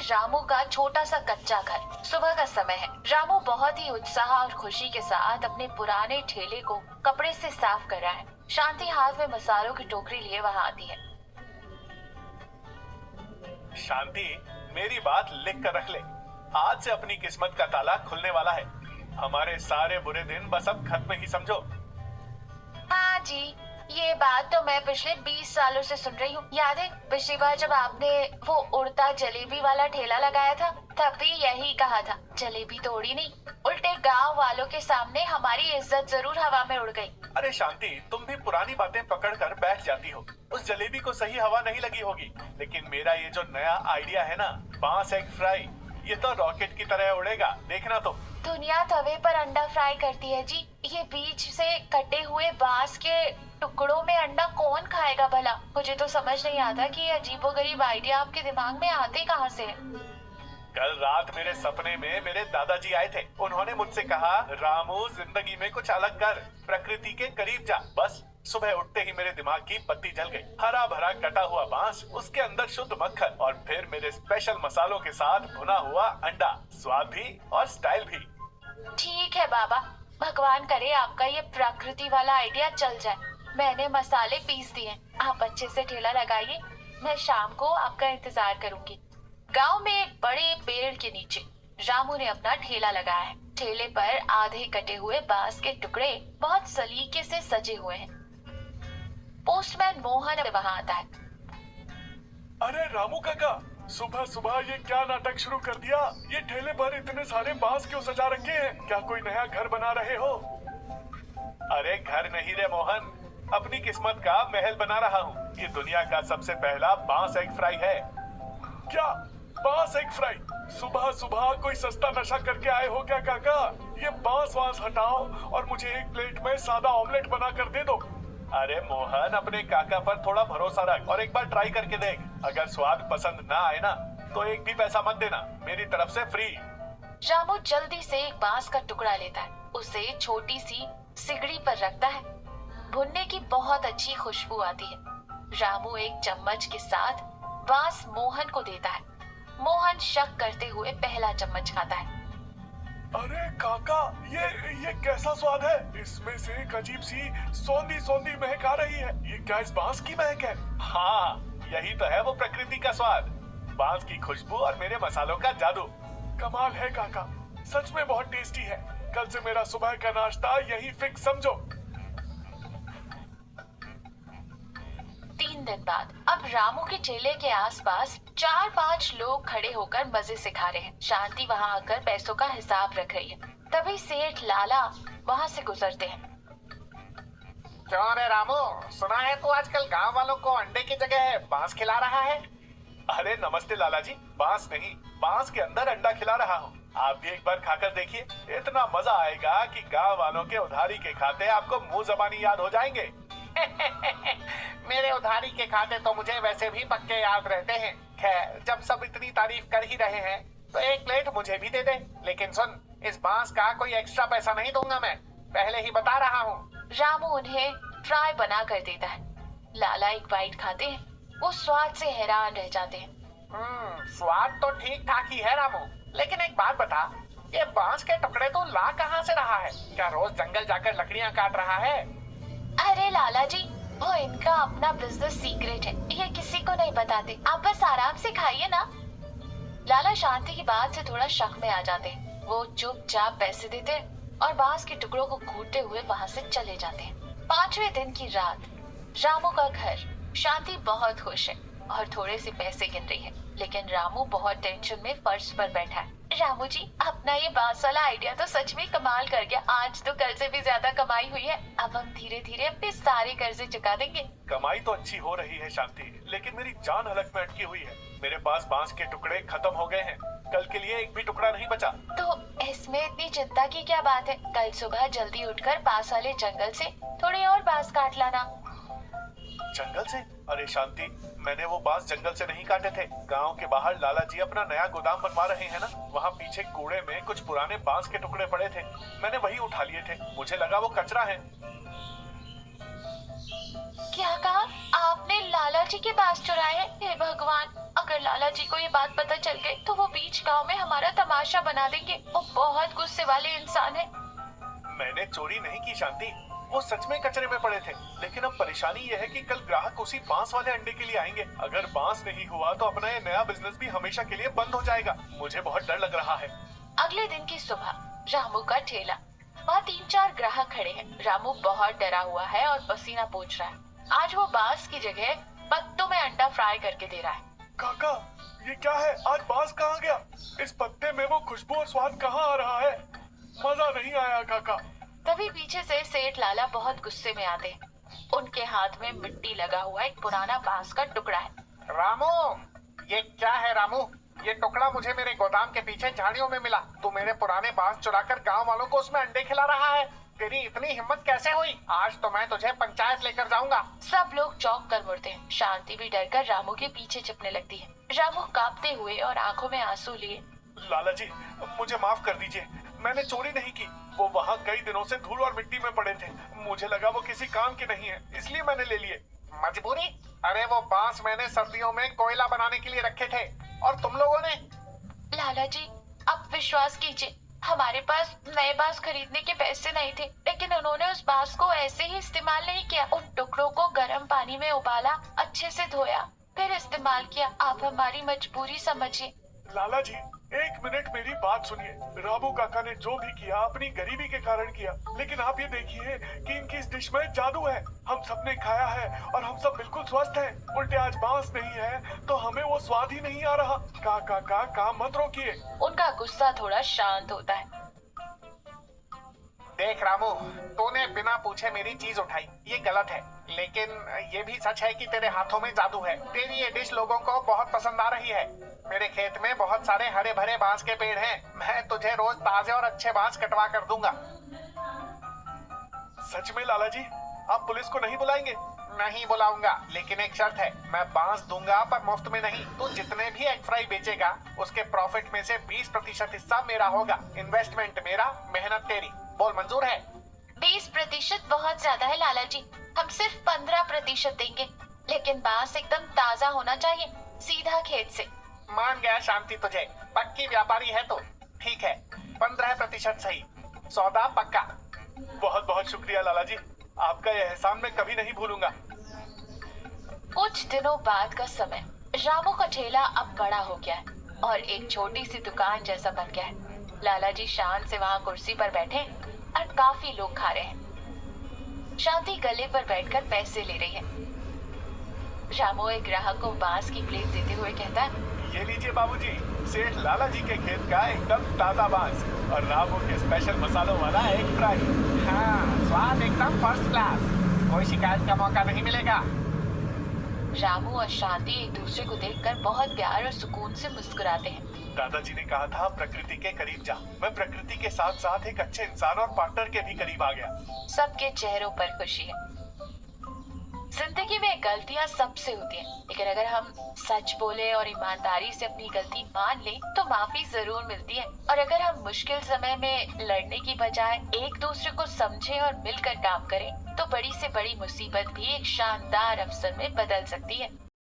रामू का छोटा सा कच्चा घर। सुबह का समय है। रामू बहुत ही उत्साह और खुशी के साथ अपने पुराने ठेले को कपड़े से साफ कर रहा है। शांति हाथ में मसालों की टोकरी लिए वहाँ आती है। शांति, मेरी बात लिख कर रख ले। आज से अपनी किस्मत का ताला खुलने वाला है। हमारे सारे बुरे दिन बस अब खत्म ही समझो। हाँ जी, ये बात तो मैं पिछले 20 सालों से सुन रही हूँ। याद है पिछली बार जब आपने वो उड़ता जलेबी वाला ठेला लगाया था, तब भी यही कहा था। जलेबी तो उड़ी नहीं, उल्टे गांव वालों के सामने हमारी इज्जत जरूर हवा में उड़ गई। अरे शांति, तुम भी पुरानी बातें पकड़ कर बैठ जाती हो। उस जलेबी को सही हवा नहीं लगी होगी, लेकिन मेरा ये जो नया आइडिया है ना, बांस एग फ्राई, ये तो रॉकेट की तरह उड़ेगा, देखना तुम। दुनिया तवे पर अंडा फ्राई करती है जी। ये बीच से कटे हुए बांस के टुकड़ों में अंडा कौन खाएगा भला? मुझे तो समझ नहीं आता कि ये अजीबोगरीब आइडिया आपके दिमाग में आते कहाँ से है। कल रात मेरे सपने में मेरे दादाजी आए थे। उन्होंने मुझसे कहा, रामू जिंदगी में कुछ अलग कर, प्रकृति के करीब जा। बस सुबह उठते ही मेरे दिमाग की बत्ती जल गई। हरा भरा कटा हुआ बांस, उसके अंदर शुद्ध मक्खन और फिर मेरे स्पेशल मसालों के साथ भुना हुआ अंडा। स्वाद भी और स्टाइल भी। ठीक है बाबा, भगवान करे आपका ये प्रकृति वाला आइडिया चल जाए। मैंने मसाले पीस दिए, आप अच्छे से ठेला लगाइए। मैं शाम को आपका इंतजार करूंगी। गांव में एक बड़े पेड़ के नीचे रामू ने अपना ठेला लगाया है। ठेले पर आधे कटे हुए बांस के टुकड़े बहुत सलीके से सजे हुए हैं। पोस्टमैन मोहन वहाँ आता है। अरे रामू काका, सुबह सुबह ये क्या नाटक शुरू कर दिया? ये ठेले पर इतने सारे बांस क्यों सजा रखे हैं? क्या कोई नया घर बना रहे हो? अरे घर नहीं रे मोहन, अपनी किस्मत का महल बना रहा हूँ। ये दुनिया का सबसे पहला बांस एग फ्राई है। क्या बांस एग फ्राई? सुबह सुबह कोई सस्ता नशा करके आए हो क्या काका? ये बांस वांस हटाओ और मुझे एक प्लेट में सादा ऑमलेट बना कर दे दो। अरे मोहन, अपने काका पर थोड़ा भरोसा रख और एक बार ट्राई करके देख। अगर स्वाद पसंद ना आए ना, तो एक भी पैसा मत देना, मेरी तरफ से फ्री। रामू जल्दी से एक बांस का टुकड़ा लेता है, उसे छोटी सी सिगड़ी पर रखता है। भुनने की बहुत अच्छी खुशबू आती है। रामू एक चम्मच के साथ बांस मोहन को देता है। मोहन शक करते हुए पहला चम्मच खाता है। अरे काका, ये कैसा स्वाद है? इसमें से एक अजीब सी सौंधी सौंधी महक आ रही है। ये क्या इस बांस की महक है? हाँ, यही तो है वो प्रकृति का स्वाद। बांस की खुशबू और मेरे मसालों का जादू। कमाल है काका, सच में बहुत टेस्टी है। कल से मेरा सुबह का नाश्ता यही फिक्स समझो। 3 दिन बाद अब रामू के ठेले के आसपास 4-5 लोग खड़े होकर मजे से खा रहे हैं। शांति वहाँ आकर पैसों का हिसाब रख रही है। तभी सेठ लाला वहाँ से गुजरते हैं। क्यों रे रामू, सुना है तू आजकल गांव वालों को अंडे की जगह बांस खिला रहा है? अरे नमस्ते लाला जी, बांस नहीं, बांस के अंदर अंडा खिला रहा हूँ। आप भी एक बार खाकर देखिए, इतना मजा आएगा कि गांव वालों के उधारी के खाते आपको मुंह जबानी याद हो जाएंगे। मेरे उधारी के खाते तो मुझे वैसे भी पक्के याद रहते हैं। खैर, जब सब इतनी तारीफ कर ही रहे हैं तो एक प्लेट मुझे भी दे दे। लेकिन सुन, इस बांस का कोई एक्स्ट्रा पैसा नहीं दूंगा मैं, पहले ही बता रहा हूँ। रामू उन्हें फ्राई बना कर देता है। लाला एक बाइट खाते हैं, वो स्वाद से हैरान रह जाते हैं। स्वाद तो ठीक ठाक ही है रामू, लेकिन एक बात बता, ये बांस के टुकड़े तो ला कहाँ से रहा है? क्या रोज जंगल जाकर लकड़ियाँ काट रहा है? अरे लाला जी, वो इनका अपना बिजनेस सीक्रेट है, ये किसी को नहीं बताते। आप बस आराम से खाइए ना। लाला शांति की बात से थोड़ा शक में आ जाते हैं। वो चुपचाप पैसे देते हैं और बांस के टुकड़ों को घूटते हुए वहाँ से चले जाते हैं। 5वें दिन की रात, रामू का घर। शांति बहुत खुश है और थोड़े से पैसे गिन रही है, लेकिन रामू बहुत टेंशन में फर्श पर बैठा है। रामू जी, अपना ये बांस वाला आइडिया तो सच में कमाल कर गया। आज तो कल से भी ज्यादा कमाई हुई है। अब हम धीरे धीरे अपने सारे कर्जे चुका देंगे। कमाई तो अच्छी हो रही है शांति, लेकिन मेरी जान हलक में अटकी हुई है। मेरे पास बांस के टुकड़े खत्म हो गए हैं। कल के लिए एक भी टुकड़ा नहीं बचा। तो इसमें इतनी चिंता की क्या बात है? कल सुबह जल्दी उठकर पास वाले जंगल से थोड़ी और बांस काट लाना। जंगल से? अरे शांति, मैंने वो बांस जंगल से नहीं काटे थे। गांव के बाहर लाला जी अपना नया गोदाम बनवा रहे हैं ना, वहाँ पीछे कूड़े में कुछ पुराने बांस के टुकड़े पड़े थे, मैंने वही उठा लिए थे। मुझे लगा वो कचरा है। क्या कहा आपने? लाला जी के बांस चुराए? हे भगवान, अब अगर लाला जी को ये बात पता चल गई तो वो बीच गांव में हमारा तमाशा बना देंगे। वो बहुत गुस्से वाले इंसान है। मैंने चोरी नहीं की शांति, वो सच में कचरे में पड़े थे। लेकिन अब परेशानी ये है कि कल ग्राहक उसी बांस वाले अंडे के लिए आएंगे। अगर बांस नहीं हुआ तो अपना ये नया बिजनेस भी हमेशा के लिए बंद हो जाएगा। मुझे बहुत डर लग रहा है। अगले दिन की सुबह रामू का ठेला, वहाँ 3-4 ग्राहक खड़े हैं। रामू बहुत डरा हुआ है और पसीना पोंछ रहा है। आज वो बांस की जगह पत्तों में अंडा फ्राई करके दे रहा है। काका, ये क्या है? आज बांस कहाँ गया? इस पत्ते में वो खुशबू और स्वाद कहाँ आ रहा है? मजा नहीं आया काका। तभी पीछे से सेठ लाला बहुत गुस्से में आते हैं। उनके हाथ में मिट्टी लगा हुआ एक पुराना बांस का टुकड़ा है। रामू, ये क्या है रामू? ये टुकड़ा मुझे मेरे गोदाम के पीछे झाड़ियों में मिला। तू मेरे पुराने बांस चुराकर गांव वालों को उसमें अंडे खिला रहा है। तेरी इतनी हिम्मत कैसे हुई? आज तो मैं तुझे पंचायत लेकर जाऊंगा। सब लोग चौंक कर मुड़ते हैं। शांति भी डरकर रामू के पीछे छिपने लगती है। रामू कांपते हुए और आंखों में आंसू लिए, लाला जी, मुझे माफ कर दीजिए। मैंने चोरी नहीं की। वो वहाँ कई दिनों से धूल और मिट्टी में पड़े थे। मुझे लगा वो किसी काम के नहीं है, इसलिए मैंने ले लिए। मजबूरी? अरे वो बांस मैंने सर्दियों में कोयला बनाने के लिए रखे थे और तुम लोगों ने। लाला जी, आप विश्वास कीजिए, हमारे पास नए बांस खरीदने के पैसे नहीं थे, लेकिन उन्होंने उस बांस को ऐसे ही इस्तेमाल नहीं किया। उन टुकड़ों को गर्म पानी में उबाला, अच्छे से धोया, फिर इस्तेमाल किया। आप हमारी मजबूरी समझिए। लाला जी, 1 मिनट मेरी बात सुनिए। रामू काका ने जो भी किया अपनी गरीबी के कारण किया, लेकिन आप ये देखिए कि इनकी इस डिश में जादू है। हम सबने खाया है और हम सब बिल्कुल स्वस्थ हैं। उल्टे आज बांस नहीं है तो हमें वो स्वाद ही नहीं आ रहा। काका का काम मत रोकिए। उनका गुस्सा थोड़ा शांत होता है। देख रामू, तूने बिना पूछे मेरी चीज उठाई, ये गलत है। लेकिन ये भी सच है कि तेरे हाथों में जादू है। तेरी ये डिश लोगों को बहुत पसंद आ रही है। मेरे खेत में बहुत सारे हरे भरे बांस के पेड़ हैं। मैं तुझे रोज ताजे और अच्छे बांस कटवा कर दूंगा। सच में लाला जी, आप पुलिस को नहीं बुलाएंगे? नहीं बुलाऊंगा, लेकिन एक शर्त है। मैं बांस दूंगा पर मुफ्त में नहीं। तू जितने भी एग फ्राई बेचेगा उसके प्रॉफिट में से 20% हिस्सा मेरा होगा। इन्वेस्टमेंट मेरा, मेहनत तेरी। बोल, मंजूर है? 20% बहुत ज्यादा है लाला जी, हम सिर्फ 15% देंगे। लेकिन बांस एकदम ताजा होना चाहिए, सीधा खेत से। मान गया शांति तुझे, पक्की व्यापारी है तो। ठीक है, 15% सही, सौदा पक्का। बहुत बहुत शुक्रिया लाला जी, आपका यह एहसान मैं कभी नहीं भूलूंगा। कुछ दिनों बाद का समय, रामू का ठेला अब बड़ा हो गया है और एक छोटी सी दुकान जैसा बन गया है। लाला जी शान से वहाँ कुर्सी पर बैठे और काफी लोग खा रहे हैं। शांति गले पर बैठकर पैसे ले रही है। रामू एक ग्राहक को बांस की प्लेट देते हुए कहता है, ये लीजिए बाबूजी, सेठ लाला जी के खेत का एकदम ताजा बांस और रामू के स्पेशल मसालों वाला एग फ्राई। हाँ, स्वाद एकदम फर्स्ट क्लास। कोई शिकायत का मौका नहीं मिलेगा। रामू और शांति एक दूसरे को देखकर बहुत प्यार और सुकून से मुस्कुराते हैं। दादाजी ने कहा था प्रकृति के करीब जा। मैं प्रकृति के साथ साथ एक अच्छे इंसान और पार्टनर के भी करीब आ गया। सबके चेहरों पर खुशी है। जिंदगी में गलतियां सबसे होती हैं, लेकिन अगर हम सच बोले और ईमानदारी से अपनी गलती मान लें तो माफी जरूर मिलती है। और अगर हम मुश्किल समय में लड़ने की बजाय एक दूसरे को समझें और मिलकर काम करें तो बड़ी से बड़ी मुसीबत भी एक शानदार अवसर में बदल सकती है।